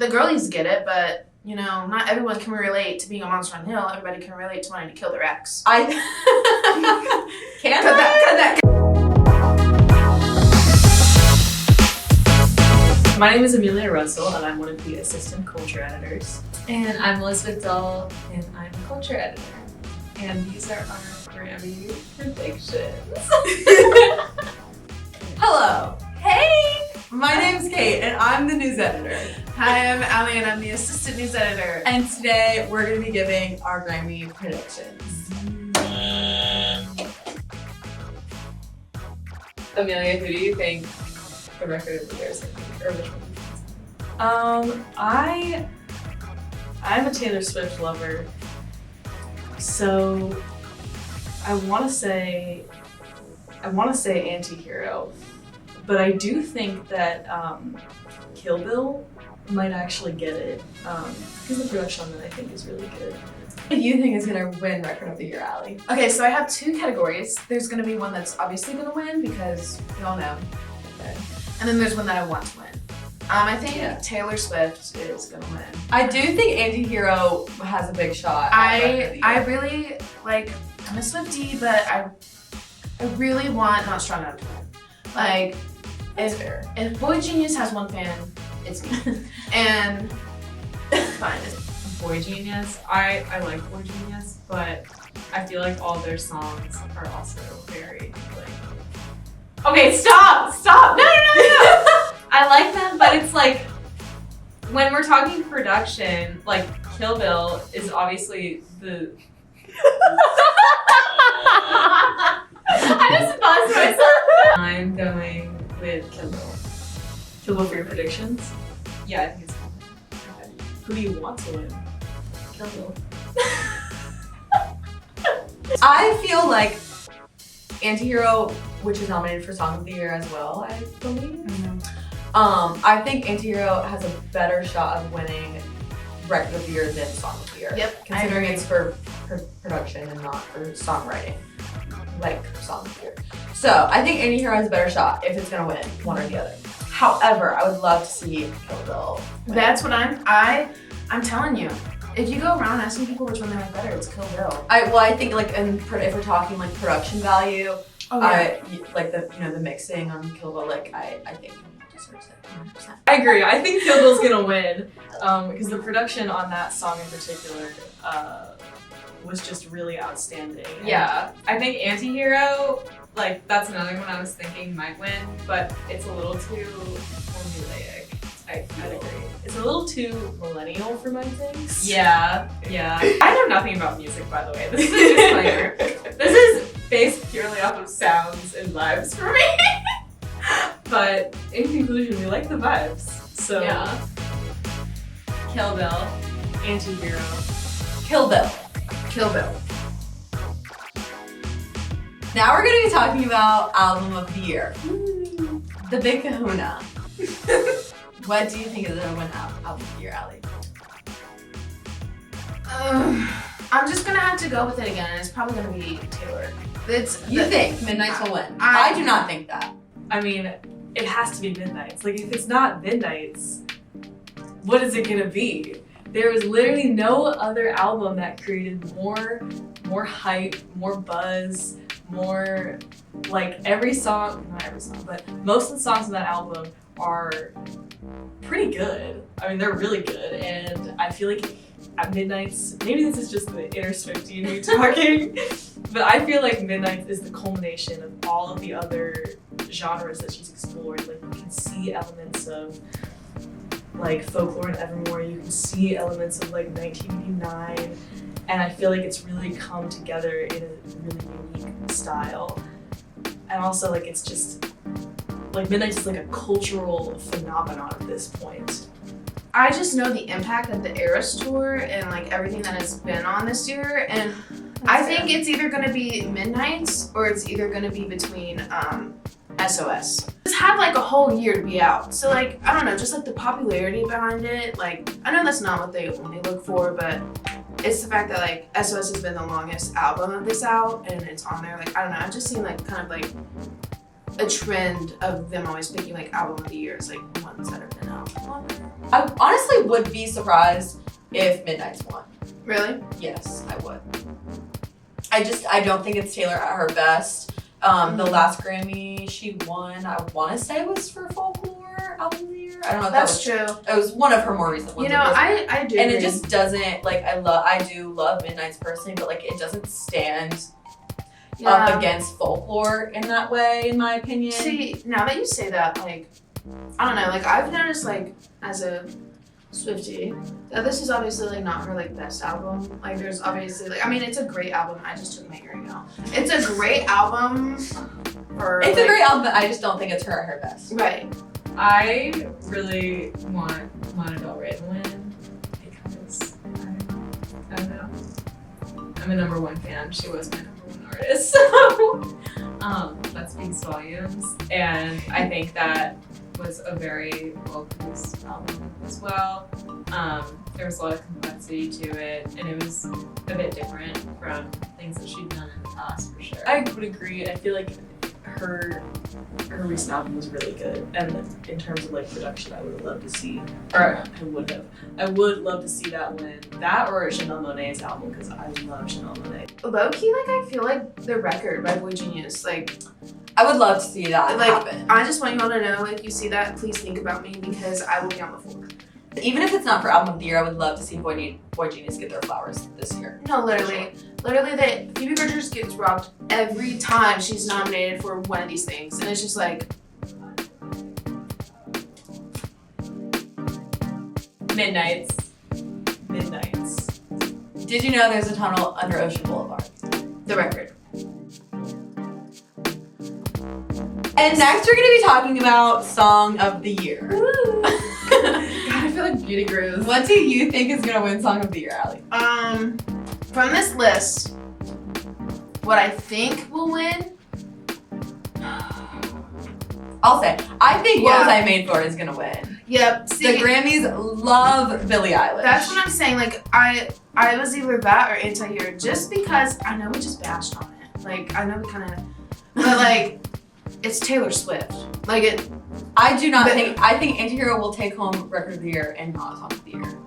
the girlies get it, but you know, not everyone can relate to being a monster on the hill. Everybody can relate to wanting to kill their ex. Cut that. My name is Amelia Russell, and I'm one of the assistant culture editors. And I'm Elizabeth Dull, and I'm a culture editor. And these are our Grammy predictions. Hello. Hey. My name's Kate, and I'm the news editor. Hi, I'm Allie, and I'm the assistant news editor. And today we're going to be giving our Grammy predictions. Amelia, who do you think the record of the year is going to be, or which one? I'm a Taylor Swift lover, so I want to say Anti-Hero, but I do think that Kill Bill might actually get it because the production on that I think is really good. What do you think is going to win record of the year, Allie? Okay, so I have two categories. There's going to be one that's obviously going to win because we all know. Okay. And then there's one that I want to win. I think Taylor Swift is going to win. I do think Anti-Hero has a big shot. I really, like, I'm a Swiftie, but I really want Not Strong Enough to win. Like, if Boy Genius has one fan, it's me. And it's fine. Boy Genius, I like Boy Genius, but I feel like all their songs are also very like. Okay, stop! No! I like them, but it's like when we're talking production, like Kill Bill is obviously the. I just buzzed myself. I'm going with Kill Bill. Kill Bill for your predictions? Yeah, I think it's Okay. Who do you want to win? Kill Bill. I feel like Anti-Hero, which is nominated for Song of the Year as well, I believe. I think Anti-Hero has a better shot of winning Record of the Year than Song of the Year. Yep, Considering it's for production and not for songwriting, like Song of the Year. So I think Anti-Hero has a better shot if it's gonna win one or the other. However, I would love to see Kill Bill win. That's what I'm telling you. If you go around asking people which one they like better, it's Kill Bill. I think like if we're talking like production value, Okay. like the mixing on Kill Bill, like I think it deserves it 100%. I agree. I think Kill Bill's gonna win because the production on that song in particular was just really outstanding. Yeah, I think Anti-Hero, like that's another one I was thinking might win, but it's a little too formulaic. I agree. It's a little too millennial for my taste. Yeah. I know nothing about music, by the way. This is a disclaimer. This is based purely off of sounds and vibes for me. But in conclusion, we like the vibes. So Yeah. Kill Bill. Anti-Hero. Kill Bill. Kill Bill. Now we're gonna be talking about Album of the Year. The Big Kahuna. What do you think is gonna win Album of the Year, Allie? I'm just gonna have to go with it again, and it's probably gonna be Taylor. You think Midnight's will win? I I do not think that. I mean, it has to be Midnight's. Like, if it's not Midnight's, what is it gonna be? There was literally no other album that created more hype, more buzz, more, like, not every song, but most of the songs on that album are pretty good. I mean, they're really good, and I feel like at Midnight's, maybe this is just the inner Swiftie in me talking, but I feel like Midnight's is the culmination of all of the other genres that she's explored. Like, you can see elements of like Folklore and Evermore, you can see elements of like 1989, and I feel like it's really come together in a really unique style. And also, like, it's just like Midnight's is like a cultural phenomenon at this point. I just know the impact of the Eras tour and like everything that has been on this year, and I think it's either gonna be Midnight's or it's either gonna be between SOS. It's had like a whole year to be out, so like I don't know, just like the popularity behind it. Like I know that's not what they only look for, but it's the fact that like SOS has been the longest album of this out, and it's on there. Like I don't know, I've just seen like kind of like a trend of them always picking like album of the year as like ones that have been out longer. I honestly would be surprised if Midnight's won. Really? Yes, I would. I don't think it's Taylor at her best. The last Grammy she won, I want to say was for Folklore Album of the Year. I don't know if That's that was true. It was one of her more recent ones. You know, I do. and agree. it just doesn't like I do love Midnight's personally, but like it doesn't stand up against Folklore in that way, in my opinion. See, now that you say that, like, I don't know, like I've noticed, like, as a Swiftie, that this is obviously like not her like best album. Like, there's obviously like, I mean, it's a great album. I just took my earring out. It's a great album. It's a great album, but I just don't think it's her at her best. Right. I really want Lana Del Rey to win because I don't know. I'm a number one fan. She was my number one artist, so that speaks volumes. And I think that was a very well-produced album as well. There was a lot of complexity to it, and it was a bit different from things that she'd done in the past, for sure. I would agree. I feel like her recent album was really good, and in terms of like production, I would have loved to see, or I would love to see that win. That or Chanel Monet's album, because I love Chanel Monet. Low-key, like, I feel like The Record by Boy Genius, like, I would love to see that like, happen. I just want you all to know, if you see that, please think about me because I will be on the floor. Even if it's not for Album of the Year, I would love to see Boy Genius get their flowers this year. No, literally, that Phoebe Bridgers gets robbed every time she's nominated for one of these things, and it's just like, Midnights. Did you know there's a tunnel under Ocean Boulevard? The Record. And next we're gonna be talking about Song of the Year. God, I feel like Beauty Grooves. What do you think is gonna win Song of the Year, Allie? From this list, what I think will win. I'll say, I think What Yeah. Was I Made For is gonna win. Yep. See, The Grammys love Billie Eilish. that's what I'm saying. Like, I was either that or Anti-Hero, just because I know we just bashed on it. Like, I know we kind of, but like, it's Taylor Swift. Like it. I think Antihero will take home Record of the Year and not Song of the Year.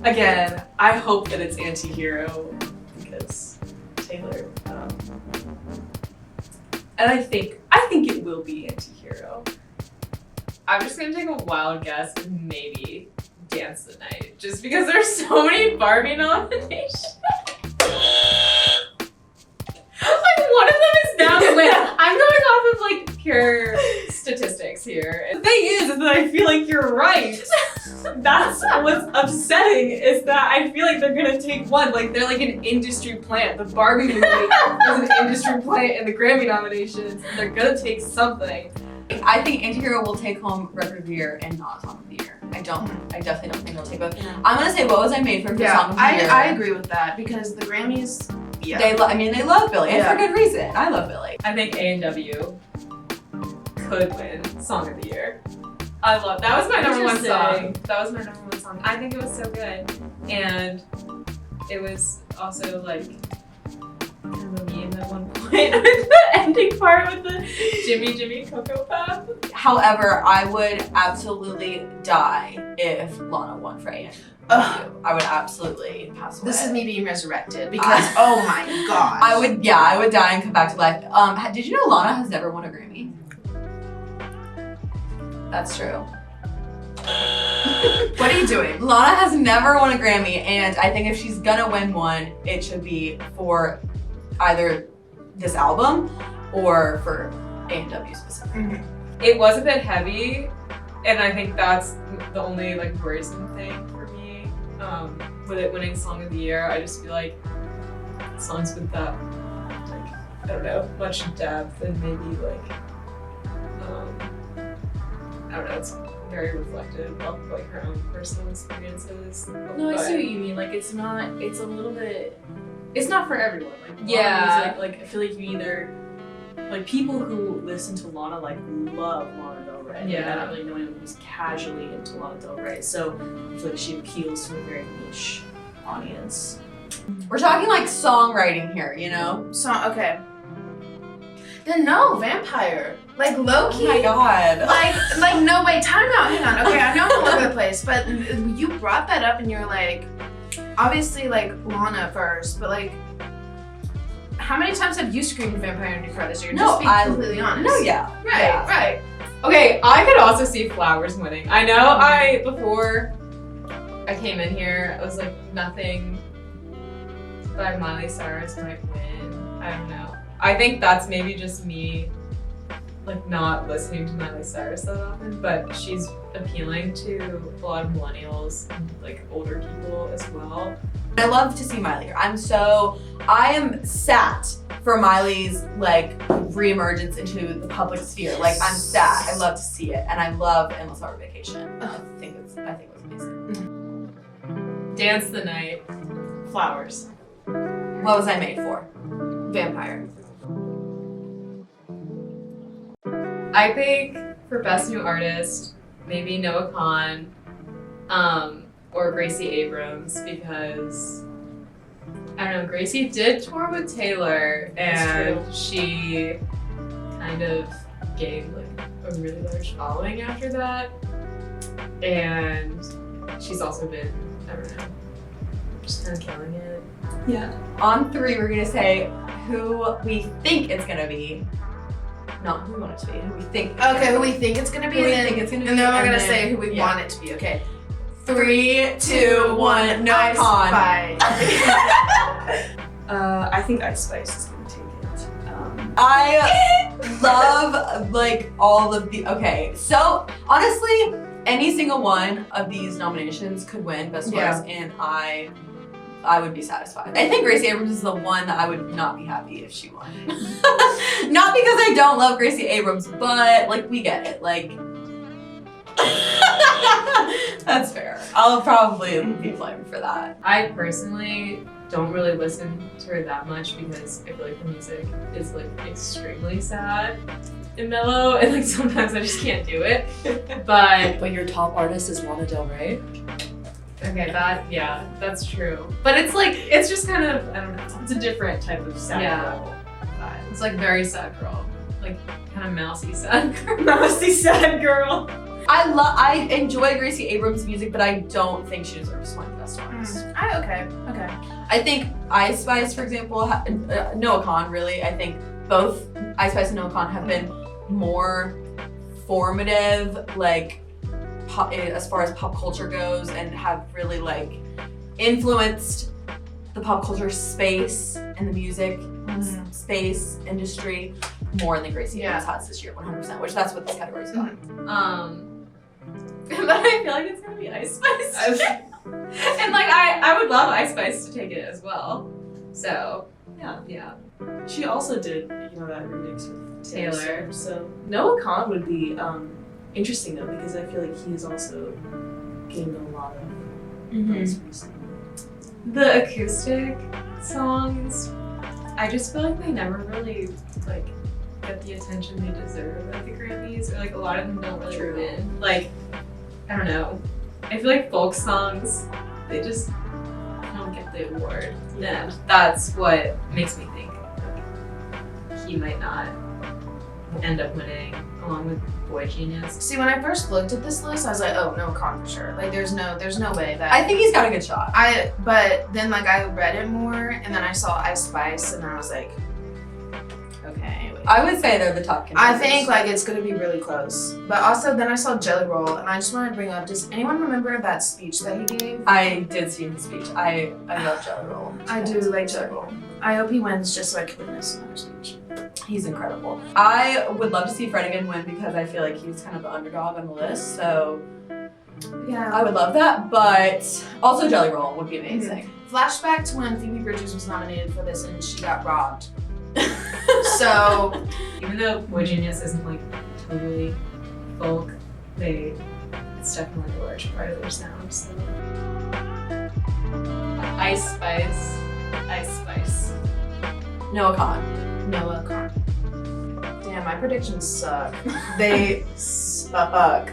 Again, I hope that it's Anti-Hero because Taylor. And I think it will be Anti-Hero. I'm just gonna take a wild guess and maybe Dance the Night, just because there's so many Barbie nominations. Like, one of them is now to win. I'm going off of like pure statistics here. The thing is that I feel like you're right. That's what's upsetting, is that I feel like they're gonna take one. Like, they're like an industry plant. The Barbie movie is an industry plant in the Grammy nominations. They're gonna take something. I think Antihero will take home Record of the Year and not Song of the Year. I definitely don't think they'll take both. I'm gonna say What Was I Made For Song of the Year. I agree with that because the Grammys. Yeah. They love Billie, and for good reason. I love Billie. I think A&W could win Song of the Year. I love that. Was my number one song. That was my number one song. I think it was so good, and it was also like kind of a meme at one point with the ending part with the Jimmy Cocoa Puff. However, I would absolutely die if Lana won for A&W. I would absolutely pass away. This is me being resurrected because oh my gosh. I would die and come back to life. Did you know Lana has never won a Grammy? That's true. What are you doing? Lana has never won a Grammy, and I think if she's gonna win one, it should be for either this album or for A&W specifically. Mm-hmm. It was a bit heavy, and I think that's the only like worrisome thing for me. With it winning Song of the Year, I just feel like songs with that, like, I don't know, much depth and maybe like, I don't know, it's very reflective of like her own personal experiences. No, I But- see what you mean. Like, it's a little bit, it's not for everyone. Like, a lot of Yeah. music, like, I feel like you either, like, people who listen to Lana, like, love Lana Del Rey. Like, Yeah. I don't really know anyone who's casually into Lana Del Rey. So I feel like she appeals to a very niche audience. We're talking like songwriting here, you know? So okay. Then no, vampire. Like low key. Oh my god. Like no wait, time out. Hang on. Okay, I know I'm all over the place, but you brought that up and you're like, obviously like Lana first, but like, how many times have you screamed vampire in your car this year? Just be completely honest. No, yeah. Right. Okay, I could also see Flowers winning. I know before I came in here, I was like, nothing by Miley Cyrus might win. I don't know. I think that's maybe just me, like, not listening to Miley Cyrus that often, but she's appealing to a lot of millennials and, like, older people as well. I love to see Miley here. I am sat for Miley's like reemergence into the public sphere. Like I'm sat. I love to see it, and I love Endless Summer Vacation. I think it was amazing. Dance the Night, Flowers. What was I made for? Vampire. I think for Best New Artist, maybe Noah Kahan, or Gracie Abrams, because I don't know, Gracie did tour with Taylor and she kind of gained like a really large following after that. And she's also been, I don't know, just kind of killing it. Yeah. On 3, we're gonna say who we think it's gonna be. Not who we want it to be. Who we think. Okay, who we think it's gonna be, Who we and think it's gonna then be, we're and gonna then- say who we yeah. want it to be. Okay. 3, 2, 1. No Ice con. Spice. I think Ice Spice is gonna take it. I love like all of the. Okay, so honestly, any single one of these nominations could win Best Artist, and I would be satisfied. I think Gracie Abrams is the one that I would not be happy if she won. Not because I don't love Gracie Abrams, but like we get it. Like that's fair. I'll probably be blamed for that. I personally don't really listen to her that much because I feel like the music is like extremely sad and mellow, and like sometimes I just can't do it. But your top artist is Lana Del Rey? okay, that's true. But it's like, it's just kind of, I don't know, It's a different type of sad girl. it's like very sad girl, like kind of mousy sad girl. Mousy sad girl. I enjoy Gracie Abrams' music, but I don't think she deserves to win Best Artist. Okay. I think Ice Spice, for example, Noah Kahan, really. I think both Ice Spice and Noah Kahan have been more formative, like, as far as pop culture goes, and have really, like, influenced the pop culture space and the music space industry more than Gracie Abrams has this year, 100%, which that's what this category's about. But I feel like it's gonna be Ice Spice. And like I would love Ice Spice to take it as well. So yeah. She also did, that remix with Taylor. Taylor. Swift, so Noah Kahan would be interesting though, because I feel like he has also gained a lot of buzz recently. The acoustic songs, I just feel like they never really like get the attention they deserve at the Grammys, or like a lot of them don't really win. Like, I don't know. I feel like folk songs, they just don't get the award. And that's what makes me think like, he might not end up winning along with Boy Genius. See, when I first looked at this list, I was like, oh, no con for sure. Like, there's no way that. I think he's got a good shot. But then like I read it more, and then I saw Ice Spice, and I was like, okay. Wait. I would say they're the top contenders. I think like it's gonna be really close. But also then I saw Jelly Roll, and I just want to bring up, does anyone remember that speech that he gave? I did see his speech. I love Jelly Roll. I do like Jelly Roll. I hope he wins just so I can witness another speech. He's incredible. I would love to see Fred again win because I feel like he's kind of the underdog on the list. So Yeah. I would love that. But also Jelly Roll would be amazing. Flashback to when Phoebe Bridgers was nominated for this and she got robbed. So Even though Boy Genius isn't like totally folk, it's definitely a large part of their sound. So Ice Spice. Noah Kahan. Noah Kahan. Damn, my predictions suck. They suck.